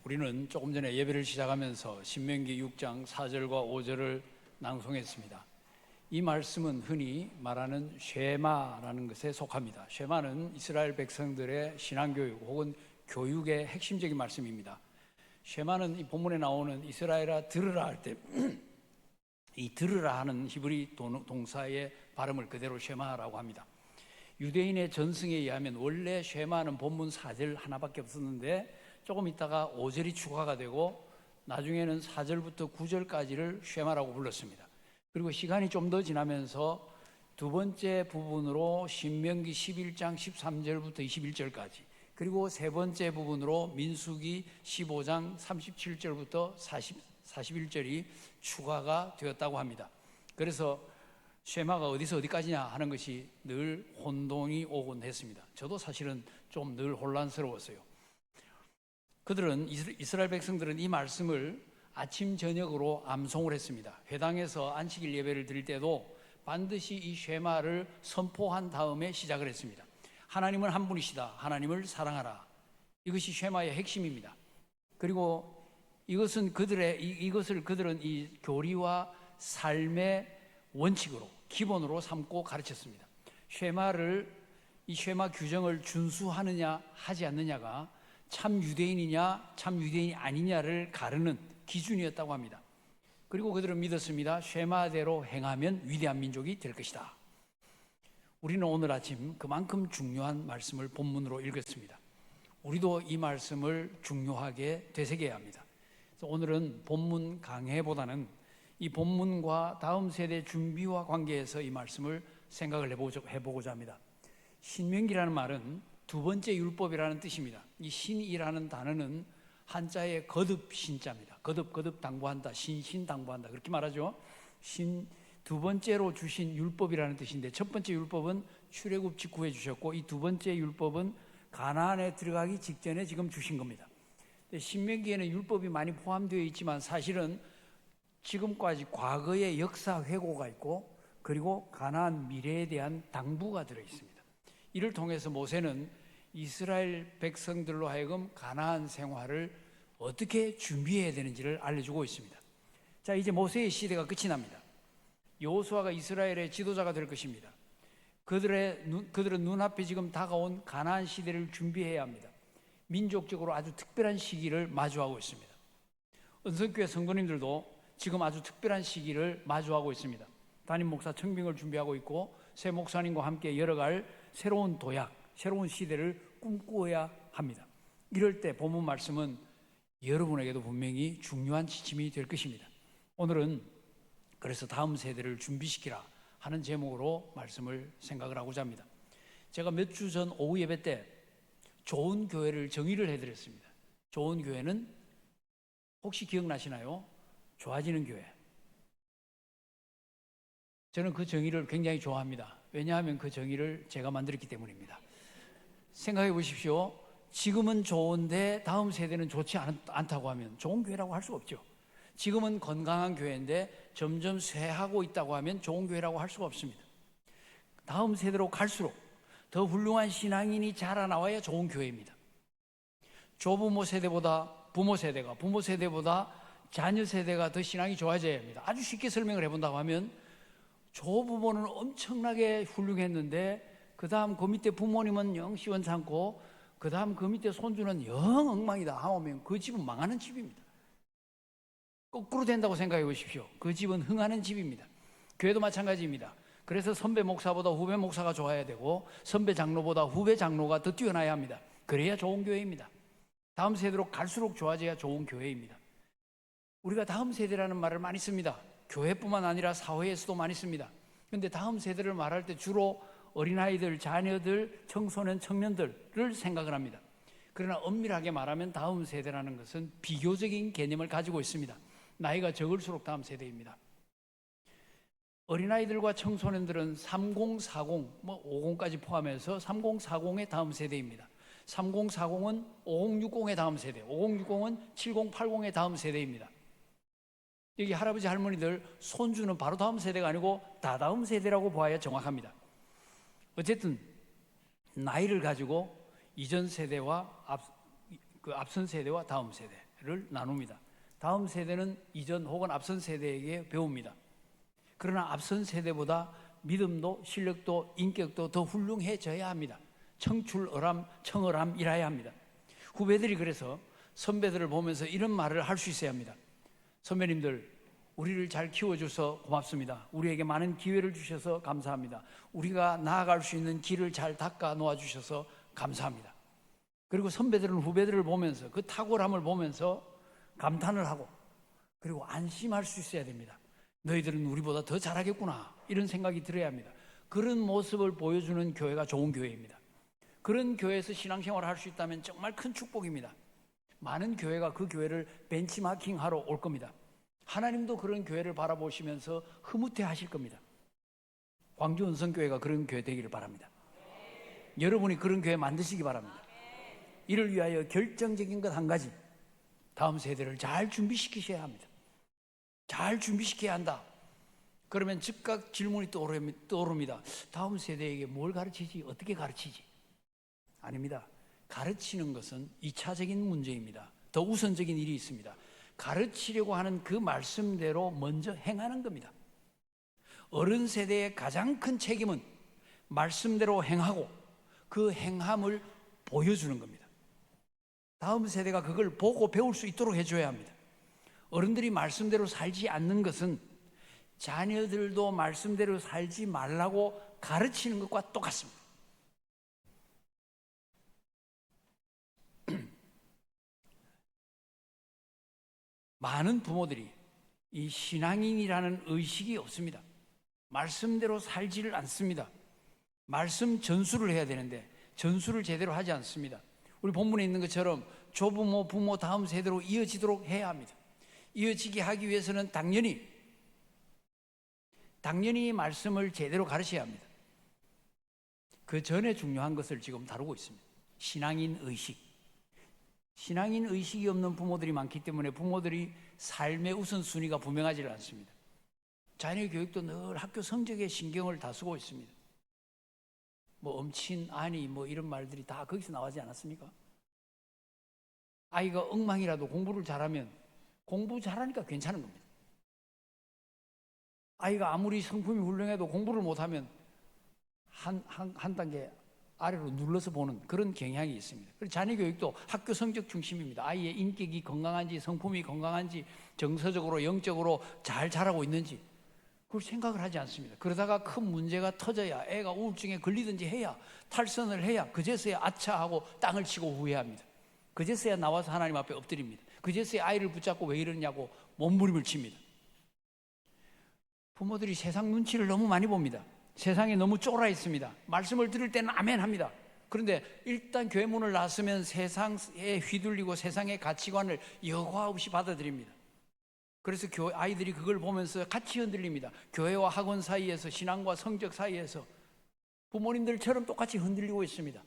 우리는 조금 전에 예배를 시작하면서 신명기 6장 4절과 5절을 낭송했습니다. 이 말씀은 흔히 말하는 쉐마라는 것에 속합니다. 쉐마는 이스라엘 백성들의 신앙교육 혹은 교육의 핵심적인 말씀입니다. 쉐마는 이 본문에 나오는 이스라엘아 들으라 할 때 이 들으라 하는 히브리 동사의 발음을 그대로 쉐마라고 합니다. 유대인의 전승에 의하면 원래 쉐마는 본문 4절 하나밖에 없었는데 조금 있다가 5절이 추가가 되고 나중에는 4절부터 9절까지를 쉐마라고 불렀습니다. 그리고 시간이 좀 더 지나면서 두 번째 부분으로 신명기 11장 13절부터 21절까지, 그리고 세 번째 부분으로 민수기 15장 37절부터 41절이 추가가 되었다고 합니다. 그래서 쉐마가 어디서 어디까지냐 하는 것이 늘 혼동이 오곤 했습니다. 저도 사실은 좀 늘 혼란스러웠어요. 그들은 이스라엘 백성들은 이 말씀을 아침 저녁으로 암송을 했습니다. 회당에서 안식일 예배를 드릴 때도 반드시 이 쉐마를 선포한 다음에 시작을 했습니다. 하나님은 한 분이시다. 하나님을 사랑하라. 이것이 쉐마의 핵심입니다. 그리고 이것을 그들은 이 교리와 삶의 원칙으로 기본으로 삼고 가르쳤습니다. 이 쉐마 규정을 준수하느냐 하지 않느냐가 참 유대인이냐 참 유대인이 아니냐를 가르는 기준이었다고 합니다. 그리고 그들은 믿었습니다. 쉐마대로 행하면 위대한 민족이 될 것이다. 우리는 오늘 아침 그만큼 중요한 말씀을 본문으로 읽었습니다. 우리도 이 말씀을 중요하게 되새겨야 합니다. 그래서 오늘은 본문 강해보다는 이 본문과 다음 세대 준비와 관계에서 이 말씀을 생각을 해보고자 합니다. 신명기라는 말은 두 번째 율법이라는 뜻입니다. 이 신이라는 단어는 한자의 거듭 신자입니다. 거듭 당부한다, 신신 당부한다, 그렇게 말하죠. 두 번째로 주신 율법이라는 뜻인데, 첫 번째 율법은 출애굽 직후에 주셨고, 이 두 번째 율법은 가나안에 들어가기 직전에 지금 주신 겁니다. 신명기에는 율법이 많이 포함되어 있지만 사실은 지금까지 과거의 역사 회고가 있고, 그리고 가나안 미래에 대한 당부가 들어 있습니다. 이를 통해서 모세는 이스라엘 백성들로 하여금 가나안 생활을 어떻게 준비해야 되는지를 알려주고 있습니다. 자, 이제 모세의 시대가 끝이 납니다. 여호수아가 이스라엘의 지도자가 될 것입니다. 그들은 눈앞에 지금 다가온 가나안 시대를 준비해야 합니다. 민족적으로 아주 특별한 시기를 마주하고 있습니다. 은성교회 성도님들도 지금 아주 특별한 시기를 마주하고 있습니다. 담임 목사 청빙을 준비하고 있고, 새 목사님과 함께 열어갈 새로운 도약, 새로운 시대를 꿈꾸어야 합니다. 이럴 때 본문 말씀은 여러분에게도 분명히 중요한 지침이 될 것입니다. 오늘은 그래서 다음 세대를 준비시키라 하는 제목으로 말씀을 생각을 하고자 합니다. 제가 몇 주 전 오후 예배 때 좋은 교회를 정의를 해드렸습니다. 좋은 교회는 혹시 기억나시나요? 좋아지는 교회. 저는 그 정의를 굉장히 좋아합니다. 왜냐하면 그 정의를 제가 만들었기 때문입니다. 생각해 보십시오. 지금은 좋은데 다음 세대는 좋지 않다고 하면 좋은 교회라고 할 수 없죠. 지금은 건강한 교회인데 점점 쇠하고 있다고 하면 좋은 교회라고 할 수가 없습니다. 다음 세대로 갈수록 더 훌륭한 신앙인이 자라나와야 좋은 교회입니다. 조부모 세대보다 부모 세대보다 자녀 세대가 더 신앙이 좋아져야 합니다. 아주 쉽게 설명을 해본다고 하면 조부모는 엄청나게 훌륭했는데 그 다음 그 밑에 부모님은 영 시원찮고 그 다음 그 밑에 손주는 영 엉망이다 하면 그 집은 망하는 집입니다. 거꾸로 된다고 생각해 보십시오. 그 집은 흥하는 집입니다. 교회도 마찬가지입니다. 그래서 선배 목사보다 후배 목사가 좋아야 되고, 선배 장로보다 후배 장로가 더 뛰어나야 합니다. 그래야 좋은 교회입니다. 다음 세대로 갈수록 좋아져야 좋은 교회입니다. 우리가 다음 세대라는 말을 많이 씁니다. 교회뿐만 아니라 사회에서도 많이 씁니다. 그런데 다음 세대를 말할 때 주로 어린아이들, 자녀들, 청소년, 청년들을 생각을 합니다. 그러나 엄밀하게 말하면 다음 세대라는 것은 비교적인 개념을 가지고 있습니다. 나이가 적을수록 다음 세대입니다. 어린아이들과 청소년들은 3040, 50까지 포함해서 3040의 다음 세대입니다. 3040은 5060의 다음 세대, 5060은 7080의 다음 세대입니다. 여기 할아버지 할머니들 손주는 바로 다음 세대가 아니고 다다음 세대라고 봐야 정확합니다. 어쨌든 나이를 가지고 이전 세대와 앞선 세대와 다음 세대, 세대를 나눕니다. 다음 세대는 이전 혹은 앞선 세대에게 배웁니다. 그러나 앞선 세대보다 믿음도 실력도 인격도 더 훌륭해져야 합니다. 청어람이라야 합니다. 후배들이 그래서 선배들을 보면서 이런 말을 할 수 있어야 합니다. 선배님들, 우리를 잘 키워줘서 고맙습니다. 우리에게 많은 기회를 주셔서 감사합니다. 우리가 나아갈 수 있는 길을 잘 닦아 놓아주셔서 감사합니다. 그리고 선배들은 후배들을 보면서 그 탁월함을 보면서 감탄을 하고 그리고 안심할 수 있어야 됩니다. 너희들은 우리보다 더 잘하겠구나, 이런 생각이 들어야 합니다. 그런 모습을 보여주는 교회가 좋은 교회입니다. 그런 교회에서 신앙생활을 할 수 있다면 정말 큰 축복입니다. 많은 교회가 그 교회를 벤치마킹하러 올 겁니다. 하나님도 그런 교회를 바라보시면서 흐뭇해 하실 겁니다. 광주 은성교회가 그런 교회 되기를 바랍니다. 여러분이 그런 교회 만드시기 바랍니다. 이를 위하여 결정적인 것 한 가지, 다음 세대를 잘 준비시키셔야 합니다. 잘 준비시켜야 한다. 그러면 즉각 질문이 떠오릅니다. 다음 세대에게 뭘 가르치지? 어떻게 가르치지? 아닙니다. 가르치는 것은 2차적인 문제입니다. 더 우선적인 일이 있습니다. 가르치려고 하는 그 말씀대로 먼저 행하는 겁니다. 어른 세대의 가장 큰 책임은 말씀대로 행하고 그 행함을 보여주는 겁니다. 다음 세대가 그걸 보고 배울 수 있도록 해줘야 합니다. 어른들이 말씀대로 살지 않는 것은 자녀들도 말씀대로 살지 말라고 가르치는 것과 똑같습니다. 많은 부모들이 이 신앙인이라는 의식이 없습니다. 말씀대로 살지를 않습니다. 말씀 전수를 해야 되는데 전수를 제대로 하지 않습니다. 우리 본문에 있는 것처럼 조부모, 부모 다음 세대로 이어지도록 해야 합니다. 이어지게 하기 위해서는 당연히 말씀을 제대로 가르쳐야 합니다. 그 전에 중요한 것을 지금 다루고 있습니다. 신앙인 의식. 신앙인 의식이 없는 부모들이 많기 때문에 부모들이 삶의 우선순위가 분명하지 않습니다. 자녀 교육도 늘 학교 성적에 신경을 다 쓰고 있습니다. 뭐 엄친, 아니 뭐 이런 말들이 다 거기서 나오지 않았습니까? 아이가 엉망이라도 공부를 잘하면 공부 잘하니까 괜찮은 겁니다. 아이가 아무리 성품이 훌륭해도 공부를 못하면 한 단계 아래로 눌러서 보는 그런 경향이 있습니다. 그래서 자녀 교육도 학교 성적 중심입니다. 아이의 인격이 건강한지, 성품이 건강한지, 정서적으로 영적으로 잘 자라고 있는지 그걸 생각을 하지 않습니다. 그러다가 큰 문제가 터져야, 애가 우울증에 걸리든지 해야, 탈선을 해야 그제서야 아차 하고 땅을 치고 후회합니다. 그제서야 나와서 하나님 앞에 엎드립니다. 그제서야 아이를 붙잡고 왜 이러냐고 몸부림을 칩니다. 부모들이 세상 눈치를 너무 많이 봅니다. 세상에 너무 쫄아 있습니다. 말씀을 들을 때는 아멘 합니다. 그런데 일단 교회 문을 나서면 세상에 휘둘리고 세상의 가치관을 여과 없이 받아들입니다. 그래서 아이들이 그걸 보면서 같이 흔들립니다. 교회와 학원 사이에서, 신앙과 성적 사이에서 부모님들처럼 똑같이 흔들리고 있습니다.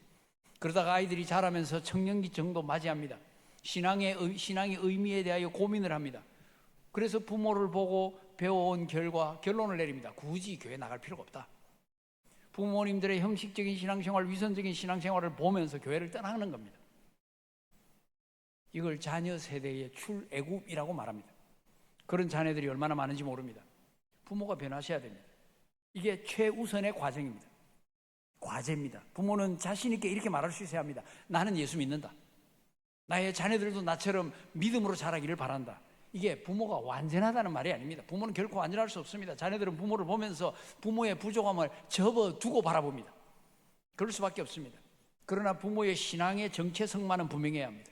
그러다가 아이들이 자라면서 청년기 정도 맞이합니다. 신앙의 의미에 대하여 고민을 합니다. 그래서 부모를 보고 배워온 결론을 내립니다. 굳이 교회 나갈 필요가 없다. 부모님들의 형식적인 신앙생활, 위선적인 신앙생활을 보면서 교회를 떠나는 겁니다. 이걸 자녀 세대의 출애굽이라고 말합니다. 그런 자녀들이 얼마나 많은지 모릅니다. 부모가 변하셔야 됩니다. 이게 최우선의 과정입니다. 과제입니다. 부모는 자신 있게 이렇게 말할 수 있어야 합니다. 나는 예수 믿는다. 나의 자녀들도 나처럼 믿음으로 자라기를 바란다. 이게 부모가 완전하다는 말이 아닙니다. 부모는 결코 완전할 수 없습니다. 자녀들은 부모를 보면서 부모의 부족함을 접어두고 바라봅니다. 그럴 수밖에 없습니다. 그러나 부모의 신앙의 정체성만은 분명해야 합니다.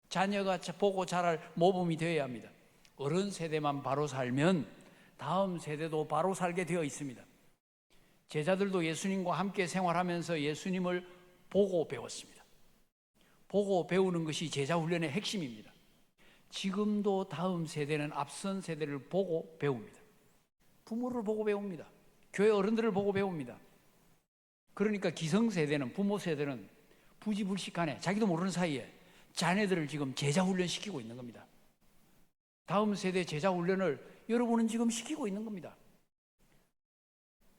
자녀가 보고 자랄 모범이 되어야 합니다. 어른 세대만 바로 살면 다음 세대도 바로 살게 되어 있습니다. 제자들도 예수님과 함께 생활하면서 예수님을 보고 배웠습니다. 보고 배우는 것이 제자 훈련의 핵심입니다. 지금도 다음 세대는 앞선 세대를 보고 배웁니다. 부모를 보고 배웁니다. 교회 어른들을 보고 배웁니다. 그러니까 기성세대는, 부모 세대는 부지불식간에 자기도 모르는 사이에 자녀들을 지금 제자 훈련시키고 있는 겁니다. 다음 세대 제자 훈련을 여러분은 지금 시키고 있는 겁니다.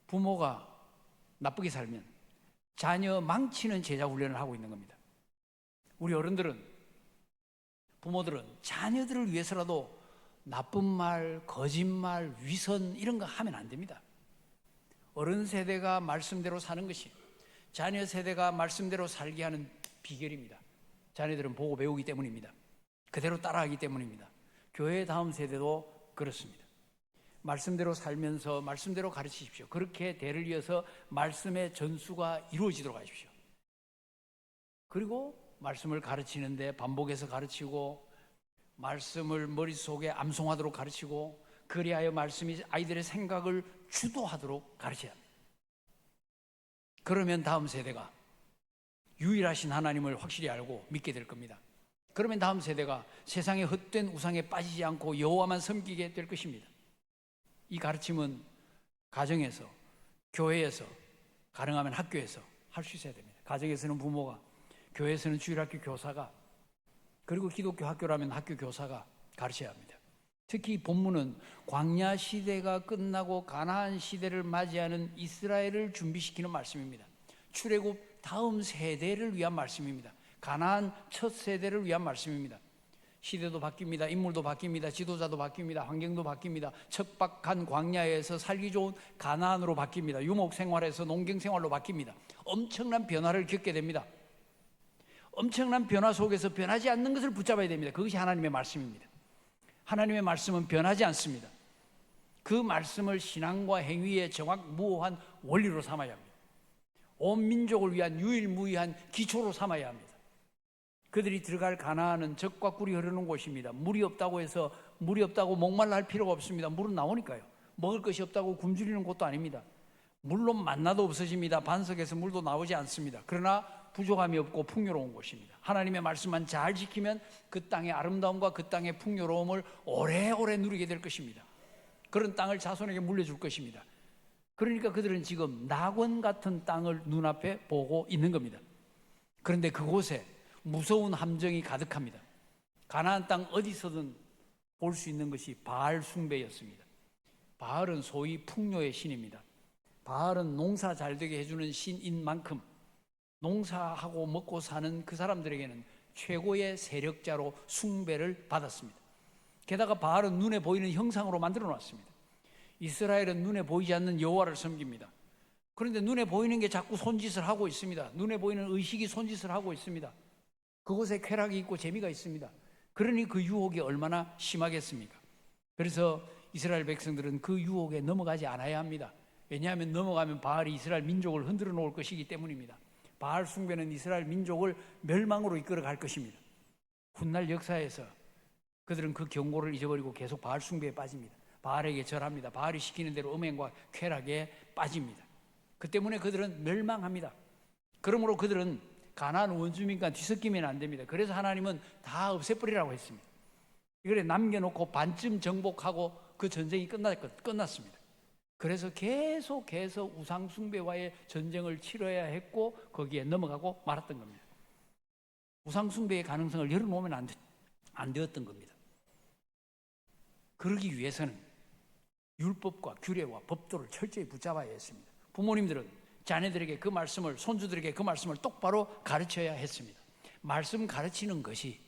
부모가 나쁘게 살면 자녀 망치는 제자 훈련을 하고 있는 겁니다. 우리 어른들은 부모들은 자녀들을 위해서라도 나쁜 말, 거짓말, 위선 이런 거 하면 안 됩니다. 어른 세대가 말씀대로 사는 것이 자녀 세대가 말씀대로 살게 하는 비결입니다. 자녀들은 보고 배우기 때문입니다. 그대로 따라하기 때문입니다. 교회 다음 세대도 그렇습니다. 말씀대로 살면서 말씀대로 가르치십시오. 그렇게 대를 이어서 말씀의 전수가 이루어지도록 하십시오. 그리고 말씀을 가르치는데 반복해서 가르치고 말씀을 머릿속에 암송하도록 가르치고 그리하여 말씀이 아이들의 생각을 주도하도록 가르쳐야 합니다. 그러면 다음 세대가 유일하신 하나님을 확실히 알고 믿게 될 겁니다. 그러면 다음 세대가 세상의 헛된 우상에 빠지지 않고 여호와만 섬기게 될 것입니다. 이 가르침은 가정에서, 교회에서, 가능하면 학교에서 할 수 있어야 됩니다. 가정에서는 부모가, 교회에서는 주일학교 교사가, 그리고 기독교 학교라면 학교 교사가 가르쳐야 합니다. 특히 본문은 광야 시대가 끝나고 가나안 시대를 맞이하는 이스라엘을 준비시키는 말씀입니다. 출애굽 다음 세대를 위한 말씀입니다. 가나안 첫 세대를 위한 말씀입니다. 시대도 바뀝니다. 인물도 바뀝니다. 지도자도 바뀝니다. 환경도 바뀝니다. 척박한 광야에서 살기 좋은 가나안으로 바뀝니다. 유목 생활에서 농경 생활로 바뀝니다. 엄청난 변화를 겪게 됩니다. 엄청난 변화 속에서 변하지 않는 것을 붙잡아야 됩니다. 그것이 하나님의 말씀입니다. 하나님의 말씀은 변하지 않습니다. 그 말씀을 신앙과 행위의 정확무오한 원리로 삼아야 합니다. 온 민족을 위한 유일무이한 기초로 삼아야 합니다. 그들이 들어갈 가나안은 젖과 꿀이 흐르는 곳입니다. 물이 없다고 해서 물이 없다고 목말라 할 필요가 없습니다. 물은 나오니까요. 먹을 것이 없다고 굶주리는 곳도 아닙니다. 물론 만나도 없어집니다. 반석에서 물도 나오지 않습니다. 그러나 부족함이 없고 풍요로운 곳입니다. 하나님의 말씀만 잘 지키면 그 땅의 아름다움과 그 땅의 풍요로움을 오래오래 누리게 될 것입니다. 그런 땅을 자손에게 물려줄 것입니다. 그러니까 그들은 지금 낙원 같은 땅을 눈앞에 보고 있는 겁니다. 그런데 그곳에 무서운 함정이 가득합니다. 가나안 땅 어디서든 볼 수 있는 것이 바알 숭배였습니다. 바알은 소위 풍요의 신입니다. 바알은 농사 잘 되게 해주는 신인 만큼 농사하고 먹고 사는 그 사람들에게는 최고의 세력자로 숭배를 받았습니다. 게다가 바알은 눈에 보이는 형상으로 만들어 놨습니다. 이스라엘은 눈에 보이지 않는 여호와를 섬깁니다. 그런데 눈에 보이는 게 자꾸 손짓을 하고 있습니다. 눈에 보이는 의식이 손짓을 하고 있습니다. 그곳에 쾌락이 있고 재미가 있습니다. 그러니 그 유혹이 얼마나 심하겠습니까? 그래서 이스라엘 백성들은 그 유혹에 넘어가지 않아야 합니다. 왜냐하면 넘어가면 바알이 이스라엘 민족을 흔들어 놓을 것이기 때문입니다. 바알 숭배는 이스라엘 민족을 멸망으로 이끌어 갈 것입니다. 훗날 역사에서 그들은 그 경고를 잊어버리고 계속 바알 숭배에 빠집니다. 바알에게 절합니다. 바알이 시키는 대로 음행과 쾌락에 빠집니다. 그 때문에 그들은 멸망합니다. 그러므로 그들은 가나안 원주민과 뒤섞이면 안 됩니다. 그래서 하나님은 다 없애버리라고 했습니다. 이걸 남겨놓고 반쯤 정복하고 그 전쟁이 끝났습니다. 그래서 계속해서 우상숭배와의 전쟁을 치러야 했고 거기에 넘어가고 말았던 겁니다. 우상숭배의 가능성을 열어놓으면 안 되었던 겁니다. 그러기 위해서는 율법과 규례와 법도를 철저히 붙잡아야 했습니다. 부모님들은 자녀들에게 그 말씀을, 손주들에게 그 말씀을 똑바로 가르쳐야 했습니다. 말씀 가르치는 것이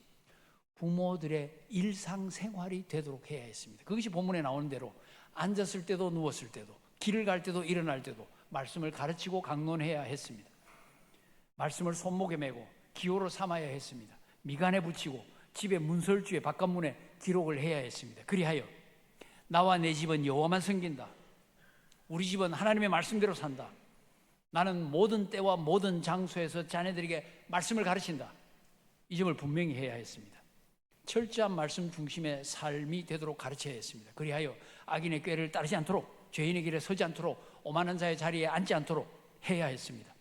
부모들의 일상생활이 되도록 해야 했습니다. 그것이 본문에 나오는 대로 앉았을 때도 누웠을 때도 길을 갈 때도 일어날 때도 말씀을 가르치고 강론해야 했습니다. 말씀을 손목에 메고 기호로 삼아야 했습니다. 미간에 붙이고 집의 문설주에 바깥문에 기록을 해야 했습니다. 그리하여 나와 내 집은 여호와만 섬긴다. 우리 집은 하나님의 말씀대로 산다. 나는 모든 때와 모든 장소에서 자녀들에게 말씀을 가르친다. 이 점을 분명히 해야 했습니다. 철저한 말씀 중심의 삶이 되도록 가르쳐야 했습니다. 그리하여 악인의 꾀를 따르지 않도록, 죄인의 길에 서지 않도록, 오만한 자의 자리에 앉지 않도록 해야 했습니다.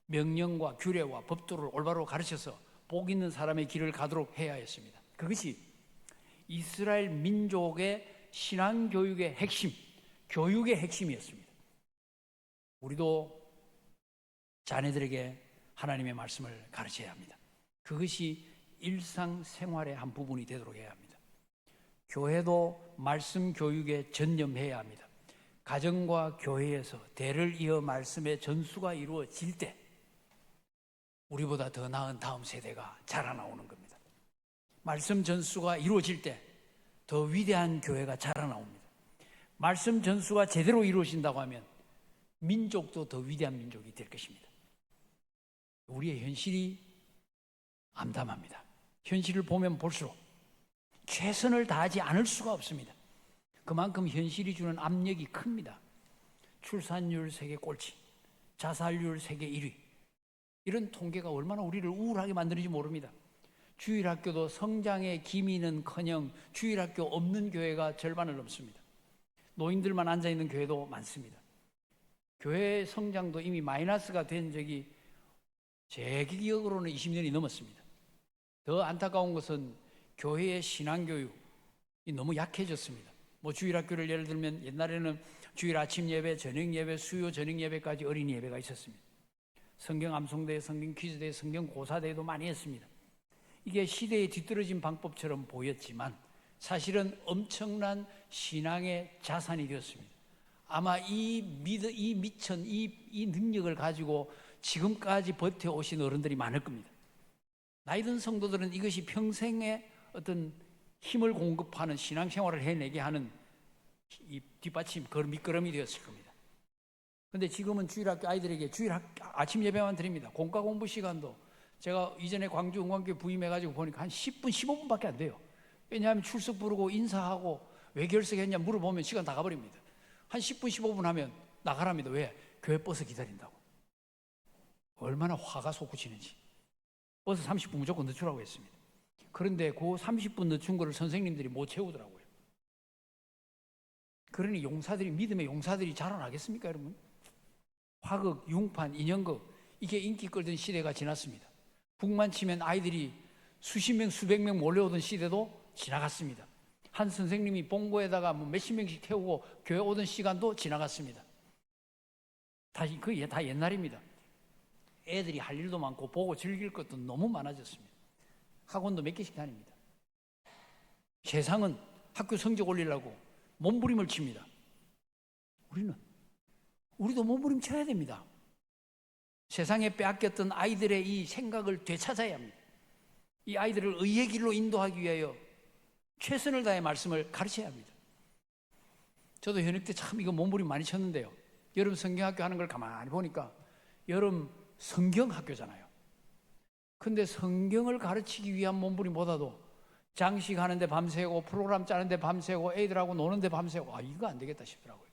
명령과 규례와 법도를 올바로 가르쳐서 복 있는 사람의 길을 가도록 해야 했습니다. 그것이 이스라엘 민족의 신앙교육의 핵심, 교육의 핵심이었습니다. 우리도 자녀들에게 하나님의 말씀을 가르쳐야 합니다. 그것이 일상생활의 한 부분이 되도록 해야 합니다. 교회도 말씀 교육에 전념해야 합니다. 가정과 교회에서 대를 이어 말씀의 전수가 이루어질 때 우리보다 더 나은 다음 세대가 자라나오는 겁니다. 말씀 전수가 이루어질 때 더 위대한 교회가 자라나옵니다. 말씀 전수가 제대로 이루어진다고 하면 민족도 더 위대한 민족이 될 것입니다. 우리의 현실이 암담합니다. 현실을 보면 볼수록 최선을 다하지 않을 수가 없습니다. 그만큼 현실이 주는 압력이 큽니다. 출산율 세계 꼴찌, 자살률 세계 1위, 이런 통계가 얼마나 우리를 우울하게 만드는지 모릅니다. 주일학교도 성장의 기미는커녕 주일학교 없는 교회가 절반을 넘습니다. 노인들만 앉아있는 교회도 많습니다. 교회 성장도 이미 마이너스가 된 적이 제 기억으로는 20년이 넘었습니다. 더 안타까운 것은 교회의 신앙교육이 너무 약해졌습니다. 주일학교를 예를 들면 옛날에는 주일 아침 예배, 저녁 예배, 수요 저녁 예배까지 어린이 예배가 있었습니다. 성경 암송대, 성경 퀴즈대, 성경 고사대도 많이 했습니다. 이게 시대에 뒤떨어진 방법처럼 보였지만 사실은 엄청난 신앙의 자산이 되었습니다. 아마 이 미천, 이 능력을 가지고 지금까지 버텨오신 어른들이 많을 겁니다. 나이 든 성도들은 이것이 평생의 어떤 힘을 공급하는 신앙생활을 해내게 하는 이 뒷받침, 밑거름이 되었을 겁니다. 그런데 지금은 주일학교 아이들에게 아침 예배만 드립니다. 공과 공부 시간도 제가 이전에 광주 응원교회 부임해가지고 보니까 한 10분, 15분밖에 안 돼요. 왜냐하면 출석 부르고 인사하고 왜 결석했냐 물어보면 시간 다 가버립니다. 한 10분, 15분 하면 나가랍니다. 왜? 교회 버스 기다린다고. 얼마나 화가 솟구치는지. 버스 30분 무조건 늦추라고 했습니다. 그런데 그 30분 늦춘 거를 선생님들이 못 채우더라고요. 그러니 믿음의 용사들이 자라나겠습니까, 여러분? 화극, 융판, 인형극, 이게 인기 끌던 시대가 지났습니다. 북만 치면 아이들이 수십 명, 수백 명 몰려오던 시대도 지나갔습니다. 한 선생님이 본고에다가 몇십 명씩 태우고 교회 오던 시간도 지나갔습니다. 그게 다 옛날입니다. 애들이 할 일도 많고 보고 즐길 것도 너무 많아졌습니다. 학원도 몇 개씩 다닙니다. 세상은 학교 성적 올리려고 몸부림을 칩니다. 우리도 몸부림 쳐야 됩니다. 세상에 빼앗겼던 아이들의 이 생각을 되찾아야 합니다. 이 아이들을 의의 길로 인도하기 위하여 최선을 다해 말씀을 가르쳐야 합니다. 저도 현역 때 참 이거 몸부림 많이 쳤는데요. 여름 성경학교 하는 걸 가만히 보니까 여름 성경학교잖아요. 근데 성경을 가르치기 위한 몸부림보다도 장식하는데 밤새고 프로그램 짜는데 밤새고 애들하고 노는데 밤새고 이거 안 되겠다 싶더라고요.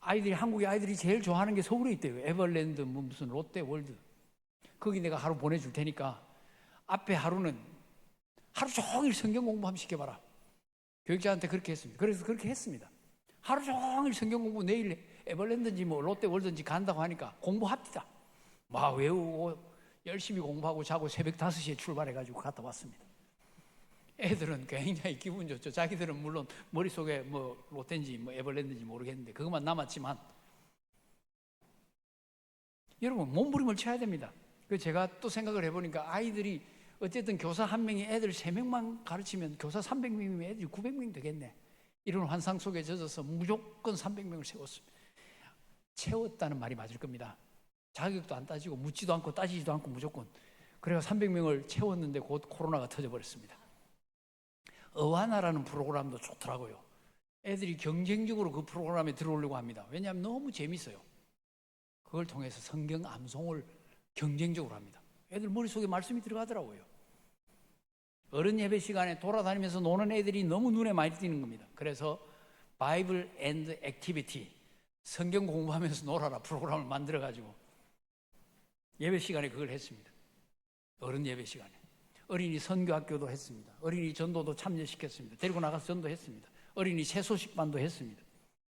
한국의 아이들이 제일 좋아하는 게 서울에 있대요. 에버랜드, 무슨 롯데월드. 거기 내가 하루 보내줄 테니까 앞에 하루는 하루 종일 성경 공부 한번 시켜봐라. 교육자한테 그렇게 했습니다. 그래서 그렇게 했습니다. 하루 종일 성경 공부, 내일 에버랜드인지 롯데월드인지 간다고 하니까 공부합니다. 막 외우고 열심히 공부하고 자고 새벽 5시에 출발해가지고 갔다 왔습니다. 애들은 굉장히 기분 좋죠. 자기들은 물론 머릿속에 롯데인지 에버랜드인지 모르겠는데 그것만 남았지만 여러분 몸부림을 쳐야 됩니다. 그래서 제가 또 생각을 해보니까 아이들이 어쨌든 교사 한 명이 애들 3명만 가르치면 교사 300명이면 애들이 900명 되겠네. 이런 환상 속에 젖어서 무조건 300명을 세웠습니다. 채웠다는 말이 맞을 겁니다. 자격도 안 따지고 묻지도 않고 따지지도 않고 무조건. 그래서 300명을 채웠는데 곧 코로나가 터져버렸습니다. 어와나라는 프로그램도 좋더라고요. 애들이 경쟁적으로 그 프로그램에 들어오려고 합니다. 왜냐하면 너무 재밌어요. 그걸 통해서 성경 암송을 경쟁적으로 합니다. 애들 머릿속에 말씀이 들어가더라고요. 어른 예배 시간에 돌아다니면서 노는 애들이 너무 눈에 많이 띄는 겁니다. 그래서 바이블 앤드 액티비티, 성경 공부하면서 놀아라 프로그램을 만들어가지고 예배 시간에 그걸 했습니다. 어른 예배 시간에. 어린이 선교학교도 했습니다. 어린이 전도도 참여시켰습니다. 데리고 나가서 전도했습니다. 어린이 채소식반도 했습니다.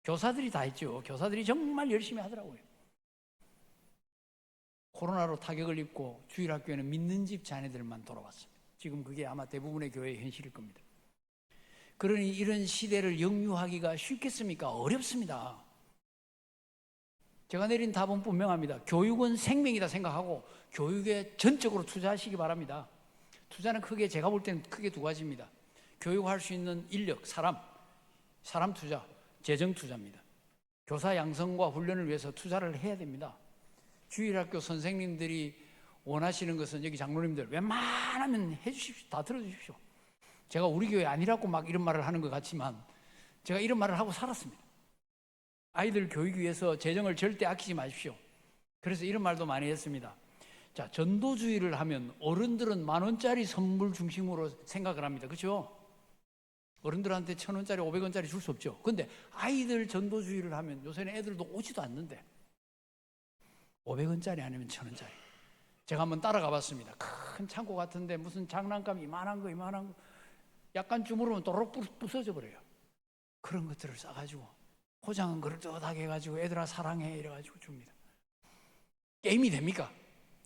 교사들이 다 했죠. 교사들이 정말 열심히 하더라고요. 코로나로 타격을 입고 주일학교에는 믿는 집 자녀들만 돌아왔습니다. 지금 그게 아마 대부분의 교회의 현실일 겁니다. 그러니 이런 시대를 역류하기가 쉽겠습니까? 어렵습니다. 제가 내린 답은 분명합니다. 교육은 생명이다 생각하고 교육에 전적으로 투자하시기 바랍니다. 투자는 제가 볼 때는 크게 두 가지입니다. 교육할 수 있는 인력, 사람 투자, 재정 투자입니다. 교사 양성과 훈련을 위해서 투자를 해야 됩니다. 주일학교 선생님들이 원하시는 것은 여기 장로님들 웬만하면 해주십시오. 다 들어주십시오. 제가 우리 교회 아니라고 막 이런 말을 하는 것 같지만 제가 이런 말을 하고 살았습니다. 아이들 교육 위해서 재정을 절대 아끼지 마십시오. 그래서 이런 말도 많이 했습니다. 자, 전도주의를 하면 어른들은 10,000원짜리 선물 중심으로 생각을 합니다. 그렇죠? 어른들한테 1,000원짜리 500원짜리 줄 수 없죠. 근데 아이들 전도주의를 하면 요새는 애들도 오지도 않는데 500원짜리 아니면 1,000원짜리. 제가 한번 따라가 봤습니다. 큰 창고 같은데 무슨 장난감 이만한 거 약간 주무르면 또록 부서져 버려요. 그런 것들을 싸가지고 포장은 그럴듯하게 해가지고 애들아 사랑해 이래가지고 줍니다. 게임이 됩니까?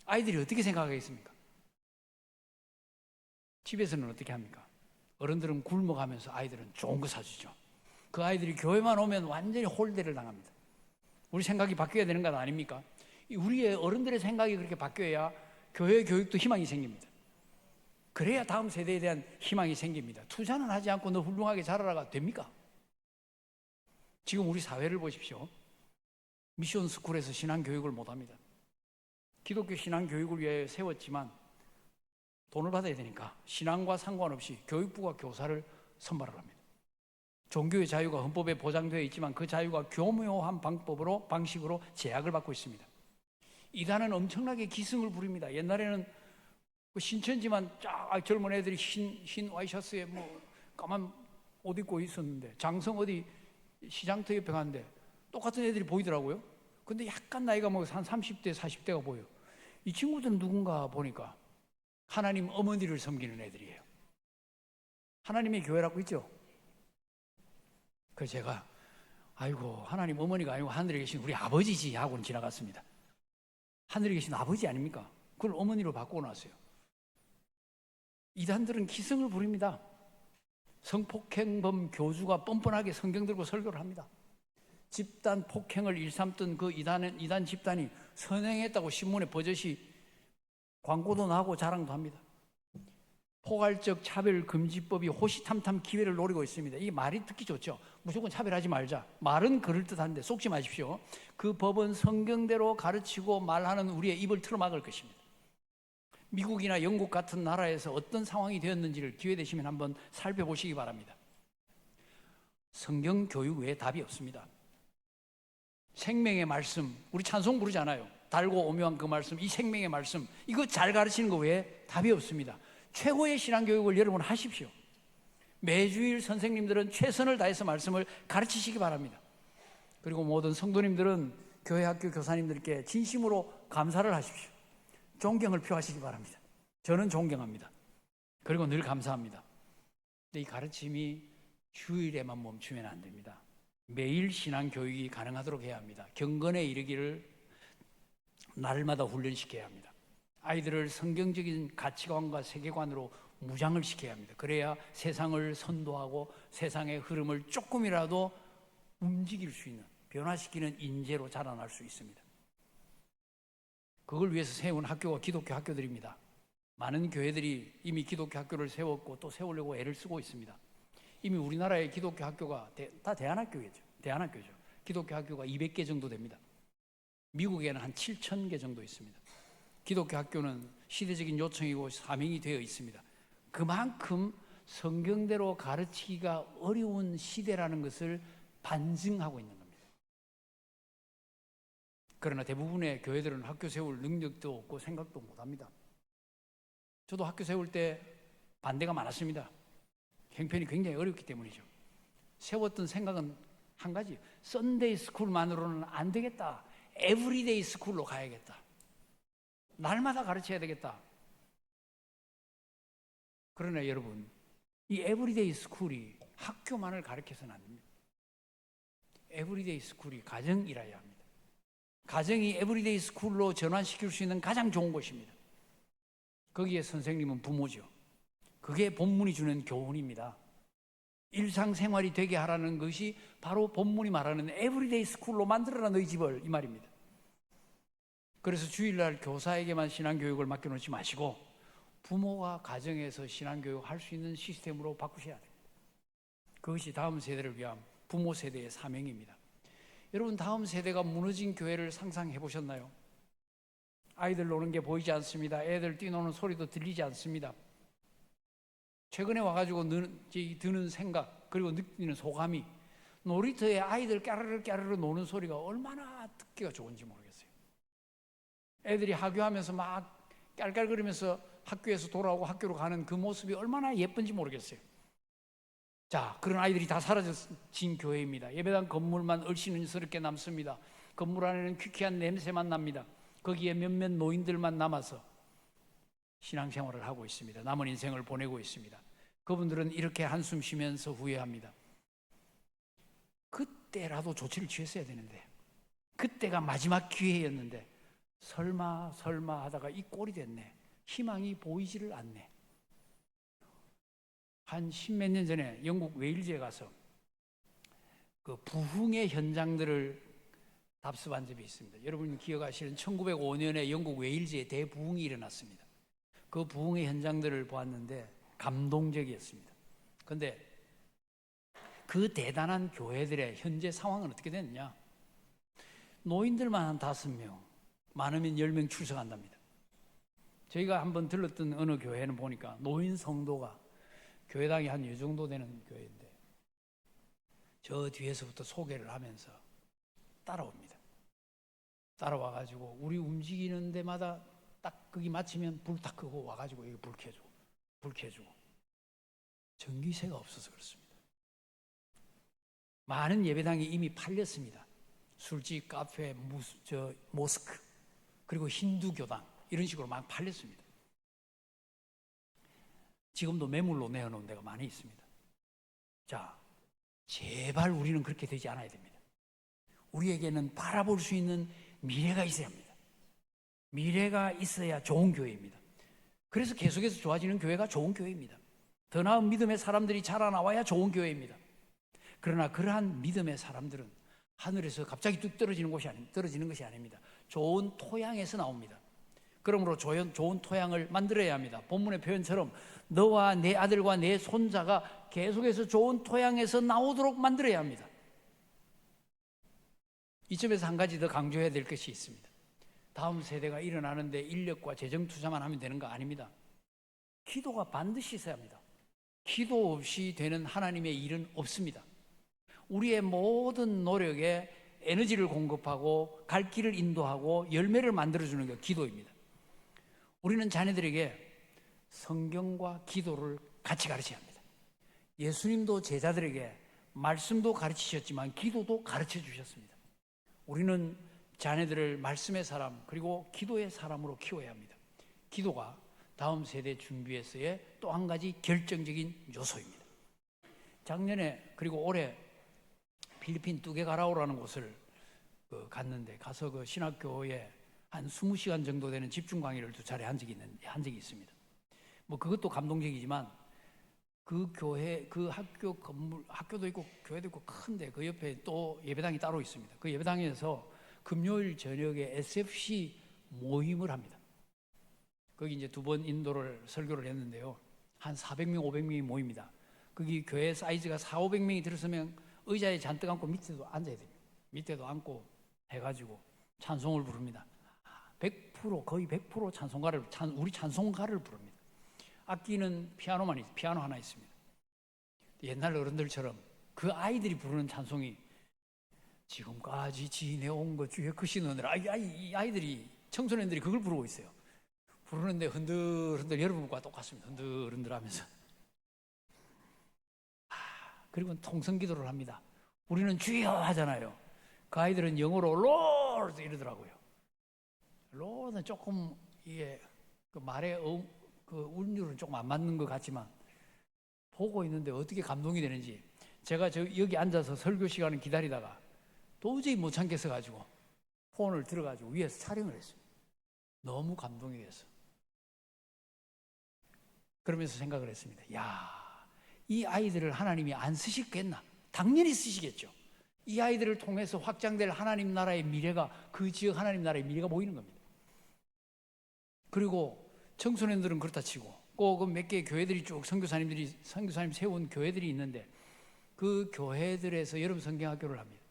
아이들이 어떻게 생각하겠습니까? 집에서는 어떻게 합니까? 어른들은 굶어가면서 아이들은 좋은 거 사주죠. 그 아이들이 교회만 오면 완전히 홀대를 당합니다. 우리 생각이 바뀌어야 되는 것 아닙니까? 우리의 어른들의 생각이 그렇게 바뀌어야 교회 교육도 희망이 생깁니다. 그래야 다음 세대에 대한 희망이 생깁니다. 투자는 하지 않고 너 훌륭하게 자라라가 됩니까? 지금 우리 사회를 보십시오. 미션 스쿨에서 신앙교육을 못합니다. 기독교 신앙교육을 위해 세웠지만 돈을 받아야 되니까 신앙과 상관없이 교육부가 교사를 선발을 합니다. 종교의 자유가 헌법에 보장되어 있지만 그 자유가 교묘한 방식으로 제약을 받고 있습니다. 이단은 엄청나게 기승을 부립니다. 옛날에는 그 신천지만 쫙 젊은 애들이 흰 와이셔츠에 뭐 까만 옷 입고 있었는데 장성 어디 시장터 옆에 갔는데 똑같은 애들이 보이더라고요. 근데 약간 나이가 먹어서 한 30대 40대가 보여요. 이 친구들은 누군가 보니까 하나님 어머니를 섬기는 애들이에요. 하나님의 교회라고 있죠. 그래서 제가 아이고 하나님 어머니가 아니고 하늘에 계신 우리 아버지지 하고는 지나갔습니다. 하늘에 계신 아버지 아닙니까? 그걸 어머니로 바꾸고 나왔어요. 이단들은 기승을 부립니다. 성폭행범 교주가 뻔뻔하게 성경 들고 설교를 합니다. 집단 폭행을 일삼던 그 이단 집단이 선행했다고 신문에 버젓이 광고도 나고 자랑도 합니다. 포괄적 차별금지법이 호시탐탐 기회를 노리고 있습니다. 이 말이 듣기 좋죠. 무조건 차별하지 말자. 말은 그럴듯한데 속지 마십시오. 그 법은 성경대로 가르치고 말하는 우리의 입을 틀어막을 것입니다. 미국이나 영국 같은 나라에서 어떤 상황이 되었는지를 기회 되시면 한번 살펴보시기 바랍니다. 성경 교육 외에 답이 없습니다. 생명의 말씀, 우리 찬송 부르잖아요. 달고 오묘한 그 말씀, 이 생명의 말씀, 이거 잘 가르치는 거 외에 답이 없습니다. 최고의 신앙교육을 여러분 하십시오. 매주일 선생님들은 최선을 다해서 말씀을 가르치시기 바랍니다. 그리고 모든 성도님들은 교회 학교 교사님들께 진심으로 감사를 하십시오. 존경을 표하시기 바랍니다. 저는 존경합니다. 그리고 늘 감사합니다. 근데 이 가르침이 주일에만 멈추면 안 됩니다. 매일 신앙교육이 가능하도록 해야 합니다. 경건에 이르기를 날마다 훈련시켜야 합니다. 아이들을 성경적인 가치관과 세계관으로 무장을 시켜야 합니다. 그래야 세상을 선도하고 세상의 흐름을 조금이라도 움직일 수 있는, 변화시키는 인재로 자라날 수 있습니다. 그걸 위해서 세운 학교가 기독교 학교들입니다. 많은 교회들이 이미 기독교 학교를 세웠고 또 세우려고 애를 쓰고 있습니다. 이미 우리나라의 기독교 학교가 다 대안학교죠. 기독교 학교가 200개 정도 됩니다. 미국에는 한 7,000개 정도 있습니다. 기독교 학교는 시대적인 요청이고 사명이 되어 있습니다. 그만큼 성경대로 가르치기가 어려운 시대라는 것을 반증하고 있는 겁니다. 그러나 대부분의 교회들은 학교 세울 능력도 없고 생각도 못합니다. 저도 학교 세울 때 반대가 많았습니다. 형편이 굉장히 어렵기 때문이죠. 세웠던 생각은 한 가지, 썬데이 스쿨만으로는 안 되겠다. 에브리데이 스쿨로 가야겠다. 날마다 가르쳐야 되겠다. 그러나 여러분, 이 에브리데이 스쿨이 학교만을 가르쳐서는 안 됩니다. 에브리데이 스쿨이 가정이라야 합니다. 가정이 에브리데이 스쿨로 전환시킬 수 있는 가장 좋은 곳입니다. 거기에 선생님은 부모죠. 그게 본문이 주는 교훈입니다. 일상생활이 되게 하라는 것이 바로 본문이 말하는 에브리데이 스쿨로 만들어라 너희 집을, 이 말입니다. 그래서 주일날 교사에게만 신앙교육을 맡겨놓지 마시고 부모가 가정에서 신앙교육을 할 수 있는 시스템으로 바꾸셔야 됩니다. 그것이 다음 세대를 위한 부모 세대의 사명입니다. 여러분, 다음 세대가 무너진 교회를 상상해 보셨나요? 아이들 노는 게 보이지 않습니다. 애들 뛰노는 소리도 들리지 않습니다. 최근에 와가지고 드는 생각, 그리고 느끼는 소감이, 놀이터에 아이들 까르르 까르르 노는 소리가 얼마나 듣기가 좋은지 모르겠어요. 애들이 하교하면서 막 깔깔거리면서 학교에서 돌아오고 학교로 가는 그 모습이 얼마나 예쁜지 모르겠어요. 자, 그런 아이들이 다 사라진 교회입니다. 예배당 건물만 얼씬스럽게 남습니다. 건물 안에는 퀴퀴한 냄새만 납니다. 거기에 몇몇 노인들만 남아서 신앙생활을 하고 있습니다. 남은 인생을 보내고 있습니다. 그분들은 이렇게 한숨 쉬면서 후회합니다. 그때라도 조치를 취했어야 되는데, 그때가 마지막 기회였는데 설마 하다가 이 꼴이 됐네. 희망이 보이지를 않네. 한 십몇 년 전에 영국 웨일즈에 가서 그 부흥의 현장들을 답습한 적이 있습니다. 여러분 기억하시는 1905년에 영국 웨일즈에 대부흥이 일어났습니다. 그 부흥의 현장들을 보았는데 감동적이었습니다. 그런데 그 대단한 교회들의 현재 상황은 어떻게 됐느냐? 노인들만 한 5명, 많으면 10명 출석한답니다. 저희가 한번 들렀던 어느 교회는 보니까 노인 성도가 교회당이 한 이 정도 되는 교회인데 저 뒤에서부터 소개를 하면서 따라옵니다. 따라와가지고 우리 움직이는 데마다 딱 거기 마치면 불 딱 끄고 와가지고 여기 불 켜주고 전기세가 없어서 그렇습니다. 많은 예배당이 이미 팔렸습니다. 술집, 카페, 모스크, 그리고 힌두교당 이런 식으로 막 팔렸습니다. 지금도 매물로 내어놓은 데가 많이 있습니다. 자, 제발 우리는 그렇게 되지 않아야 됩니다. 우리에게는 바라볼 수 있는 미래가 있어야 합니다. 미래가 있어야 좋은 교회입니다. 그래서 계속해서 좋아지는 교회가 좋은 교회입니다. 더 나은 믿음의 사람들이 자라나와야 좋은 교회입니다. 그러나 그러한 믿음의 사람들은 하늘에서 갑자기 뚝 떨어지는 것이 아닙니다. 좋은 토양에서 나옵니다. 그러므로 좋은 토양을 만들어야 합니다. 본문의 표현처럼 너와 내 아들과 내 손자가 계속해서 좋은 토양에서 나오도록 만들어야 합니다. 이점에서 한 가지 더 강조해야 될 것이 있습니다. 다음 세대가 일어나는데 인력과 재정 투자만 하면 되는 거 아닙니다. 기도가 반드시 있어야 합니다. 기도 없이 되는 하나님의 일은 없습니다. 우리의 모든 노력에 에너지를 공급하고 갈 길을 인도하고 열매를 만들어주는 게 기도입니다. 우리는 자녀들에게 성경과 기도를 같이 가르쳐야 합니다. 예수님도 제자들에게 말씀도 가르치셨지만 기도도 가르쳐 주셨습니다. 우리는 자녀들을 말씀의 사람 그리고 기도의 사람으로 키워야 합니다. 기도가 다음 세대 준비에서의 또 한 가지 결정적인 요소입니다. 작년에 그리고 올해 필리핀 뚜게가라오라는 곳을 갔는데 가서 그 신학교에 한 20시간 정도 되는 집중 강의를 2차례 한 적이 있습니다. 뭐 그것도 감동적이지만 그 교회, 그 학교 건물, 학교도 있고 교회도 있고 큰데 그 옆에 또 예배당이 따로 있습니다. 그 예배당에서 금요일 저녁에 SFC 모임을 합니다. 거기 이제 2번 설교를 했는데요. 한 400명, 500명이 모입니다. 거기 교회 사이즈가 400~500명이 들었으면 의자에 잔뜩 앉고 밑에도 앉아야 됩니다. 밑에도 앉고 해가지고 찬송을 부릅니다. 100% 거의 100% 우리 찬송가를 부릅니다. 악기는 피아노 하나 있습니다. 옛날 어른들처럼 그 아이들이 부르는 찬송이 지금까지 지내온 것 중에 크신 은혜라. 이 아이들이 청소년들이 그걸 부르고 있어요. 부르는데 흔들흔들 여러분과 똑같습니다. 흔들흔들 하면서. 그리고 통성기도를 합니다. 우리는 주여 하잖아요. 그 아이들은 영어로 Lord 이러더라고요. Lord는 조금 이게 그 말의 그 운율은 조금 안 맞는 것 같지만 보고 있는데 어떻게 감동이 되는지 제가 여기 앉아서 설교 시간을 기다리다가 도저히 못 참겠어 가지고 폰을 들어가지고 위에서 촬영을 했어요. 너무 감동이 됐어. 그러면서 생각을 했습니다. 이 아이들을 하나님이 안 쓰시겠나? 당연히 쓰시겠죠. 이 아이들을 통해서 확장될 하나님 나라의 미래가 그 지역 하나님 나라의 미래가 보이는 겁니다. 그리고 청소년들은 그렇다 치고 꼭 몇 개의 교회들이 쭉 선교사님 세운 교회들이 있는데 그 교회들에서 여름 성경학교를 합니다.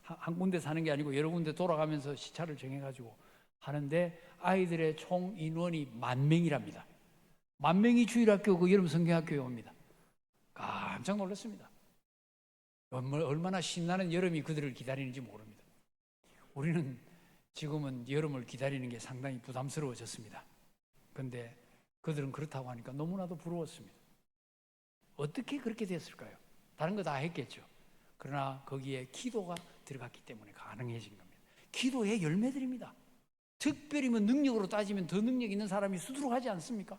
한 군데 사는 게 아니고 여러 군데 돌아가면서 시차를 정해가지고 하는데 아이들의 총 인원이 10,000명이랍니다. 10,000명이 주일학교 그 여름 성경학교에 옵니다. 깜짝 놀랐습니다. 얼마나 신나는 여름이 그들을 기다리는지 모릅니다. 우리는 지금은 여름을 기다리는 게 상당히 부담스러워졌습니다. 그런데 그들은 그렇다고 하니까 너무나도 부러웠습니다. 어떻게 그렇게 됐을까요? 다른 거 다 했겠죠. 그러나 거기에 기도가 들어갔기 때문에 가능해진 겁니다. 기도의 열매들입니다. 특별히 능력으로 따지면 더 능력 있는 사람이 수두룩하지 않습니까?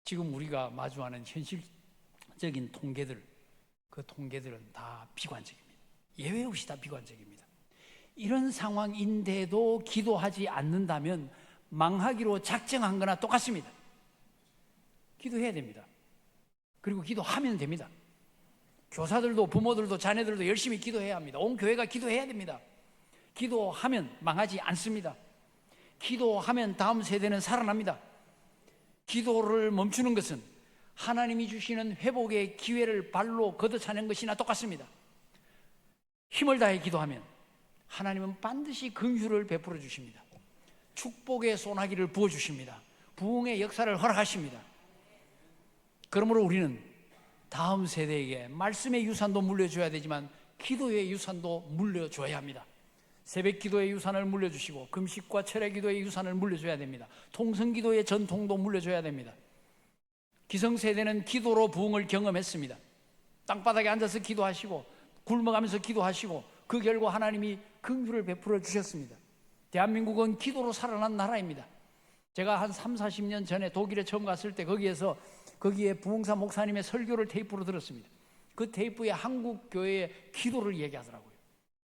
지금 우리가 마주하는 현실적인 통계들, 그 통계들은 다 비관적입니다. 예외 없이 다 비관적입니다. 이런 상황인데도 기도하지 않는다면 망하기로 작정한 거나 똑같습니다. 기도해야 됩니다. 그리고 기도하면 됩니다. 교사들도 부모들도 자녀들도 열심히 기도해야 합니다. 온 교회가 기도해야 됩니다. 기도하면 망하지 않습니다. 기도하면 다음 세대는 살아납니다. 기도를 멈추는 것은 하나님이 주시는 회복의 기회를 발로 걷어차는 것이나 똑같습니다. 힘을 다해 기도하면 하나님은 반드시 긍휼을 베풀어 주십니다. 축복의 소나기를 부어주십니다. 부흥의 역사를 허락하십니다. 그러므로 우리는 다음 세대에게 말씀의 유산도 물려줘야 되지만 기도의 유산도 물려줘야 합니다. 새벽 기도의 유산을 물려주시고 금식과 철야 기도의 유산을 물려줘야 됩니다. 통성 기도의 전통도 물려줘야 됩니다. 기성세대는 기도로 부흥을 경험했습니다. 땅바닥에 앉아서 기도하시고 굶어가면서 기도하시고 그 결과 하나님이 긍휼을 베풀어 주셨습니다. 대한민국은 기도로 살아난 나라입니다. 제가 한 30-40년 전에 독일에 처음 갔을 때 거기에 부흥사 목사님의 설교를 테이프로 들었습니다. 그 테이프에 한국 교회의 기도를 얘기하더라고요.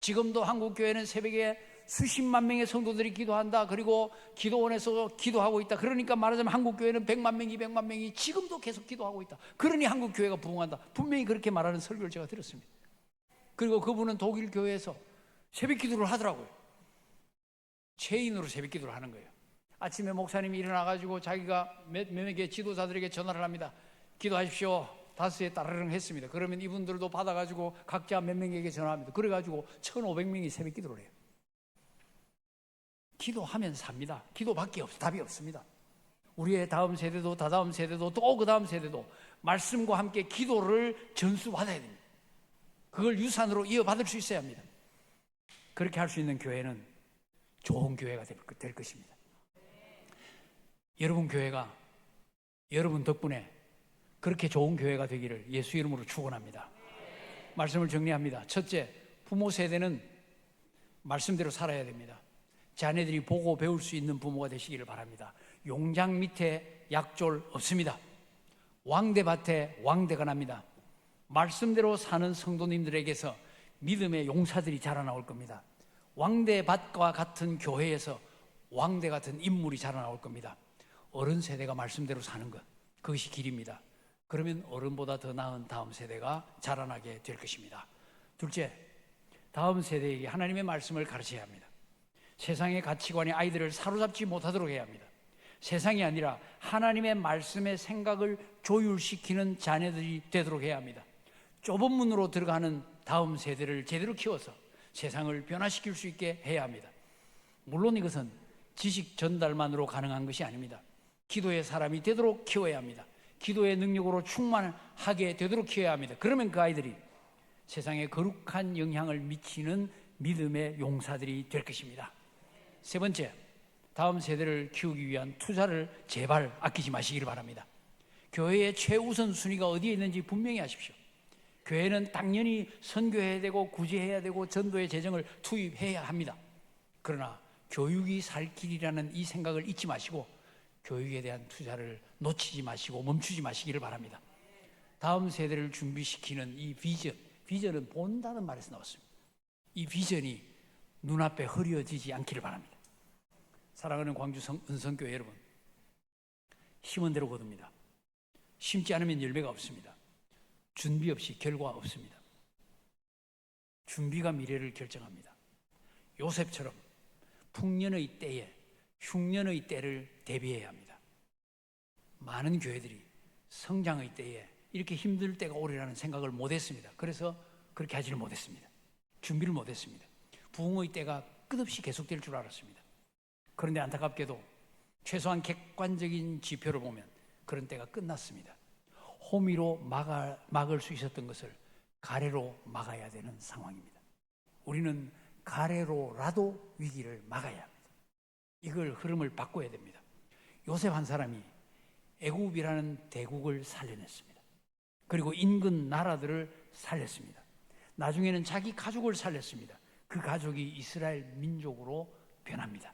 지금도 한국 교회는 새벽에 수십만 명의 성도들이 기도한다. 그리고 기도원에서 기도하고 있다. 그러니까 말하자면 한국 교회는 100만 명, 200만 명이 지금도 계속 기도하고 있다. 그러니 한국 교회가 부흥한다. 분명히 그렇게 말하는 설교를 제가 들었습니다. 그리고 그분은 독일 교회에서 새벽 기도를 하더라고요. 체인으로 새벽 기도를 하는 거예요. 아침에 목사님이 일어나가지고 자기가 몇 명의 지도자들에게 전화를 합니다. 기도하십시오. 5시에 따르릉 했습니다. 그러면 이분들도 받아가지고 각자 몇 명에게 전화합니다. 그래가지고 1,500명이 새벽 기도를 해요. 기도하면 삽니다. 기도밖에 답이 없습니다. 우리의 다음 세대도 다다음 세대도 또 그 다음 세대도 말씀과 함께 기도를 전수받아야 됩니다. 그걸 유산으로 이어받을 수 있어야 합니다. 그렇게 할 수 있는 교회는 좋은 교회가 될 것입니다. 여러분 교회가 여러분 덕분에 그렇게 좋은 교회가 되기를 예수 이름으로 축원합니다. 말씀을 정리합니다. 첫째, 부모 세대는 말씀대로 살아야 됩니다. 자녀들이 보고 배울 수 있는 부모가 되시기를 바랍니다. 용장 밑에 약졸 없습니다. 왕대밭에 왕대가 납니다. 말씀대로 사는 성도님들에게서 믿음의 용사들이 자라나올 겁니다. 왕대밭과 같은 교회에서 왕대 같은 인물이 자라나올 겁니다. 어른 세대가 말씀대로 사는 것, 그것이 길입니다. 그러면 어른보다 더 나은 다음 세대가 자라나게 될 것입니다. 둘째, 다음 세대에게 하나님의 말씀을 가르쳐야 합니다. 세상의 가치관이 아이들을 사로잡지 못하도록 해야 합니다. 세상이 아니라 하나님의 말씀의 생각을 조율시키는 자녀들이 되도록 해야 합니다. 좁은 문으로 들어가는 다음 세대를 제대로 키워서 세상을 변화시킬 수 있게 해야 합니다. 물론 이것은 지식 전달만으로 가능한 것이 아닙니다. 기도의 사람이 되도록 키워야 합니다. 기도의 능력으로 충만하게 되도록 키워야 합니다. 그러면 그 아이들이 세상에 거룩한 영향을 미치는 믿음의 용사들이 될 것입니다. 세 번째, 다음 세대를 키우기 위한 투자를 제발 아끼지 마시기를 바랍니다. 교회의 최우선 순위가 어디에 있는지 분명히 하십시오. 교회는 당연히 선교해야 되고 구제해야 되고 전도의 재정을 투입해야 합니다. 그러나 교육이 살 길이라는 이 생각을 잊지 마시고 교육에 대한 투자를 놓치지 마시고 멈추지 마시기를 바랍니다. 다음 세대를 준비시키는 이 비전은 본다는 말에서 나왔습니다. 이 비전이 눈앞에 흐려지지 않기를 바랍니다. 사랑하는 광주 은성교회 여러분, 심은 대로 거둡니다. 심지 않으면 열매가 없습니다. 준비 없이 결과 없습니다. 준비가 미래를 결정합니다. 요셉처럼 풍년의 때에 흉년의 때를 대비해야 합니다. 많은 교회들이 성장의 때에 이렇게 힘들 때가 오리라는 생각을 못했습니다. 그래서 그렇게 하지를 못했습니다. 준비를 못했습니다. 부흥의 때가 끝없이 계속될 줄 알았습니다. 그런데 안타깝게도 최소한 객관적인 지표를 보면 그런 때가 끝났습니다. 호미로 막을 수 있었던 것을 가래로 막아야 되는 상황입니다. 우리는 가래로라도 위기를 막아야 합니다. 이걸 흐름을 바꿔야 됩니다. 요셉 한 사람이 애굽이라는 대국을 살려냈습니다. 그리고 인근 나라들을 살렸습니다. 나중에는 자기 가족을 살렸습니다. 그 가족이 이스라엘 민족으로 변합니다.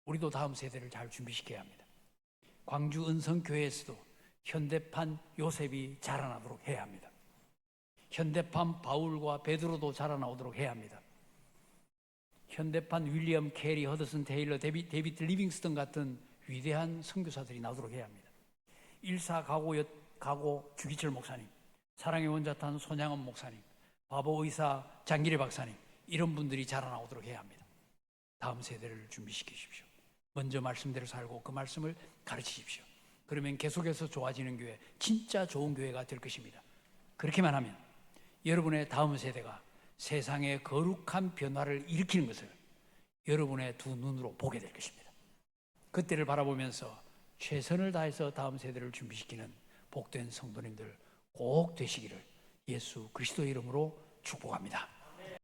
우리도 다음 세대를 잘 준비시켜야 합니다. 광주 은성교회에서도 현대판 요셉이 자라나도록 해야 합니다. 현대판 바울과 베드로도 자라나오도록 해야 합니다. 현대판 윌리엄 캐리, 허드슨 테일러, 데이비드 리빙스턴 같은 위대한 선교사들이 나오도록 해야 합니다. 일사가고 주기철 목사님, 사랑의 원자탄 손양원 목사님, 바보 의사 장기래 박사님, 이런 분들이 자라나오도록 해야 합니다. 다음 세대를 준비시키십시오. 먼저 말씀대로 살고 그 말씀을 가르치십시오. 그러면 계속해서 좋아지는 교회, 진짜 좋은 교회가 될 것입니다. 그렇게만 하면 여러분의 다음 세대가 세상의 거룩한 변화를 일으키는 것을 여러분의 두 눈으로 보게 될 것입니다. 그때를 바라보면서 최선을 다해서 다음 세대를 준비시키는 복된 성도님들 꼭 되시기를 예수 그리스도의 이름으로 축복합니다.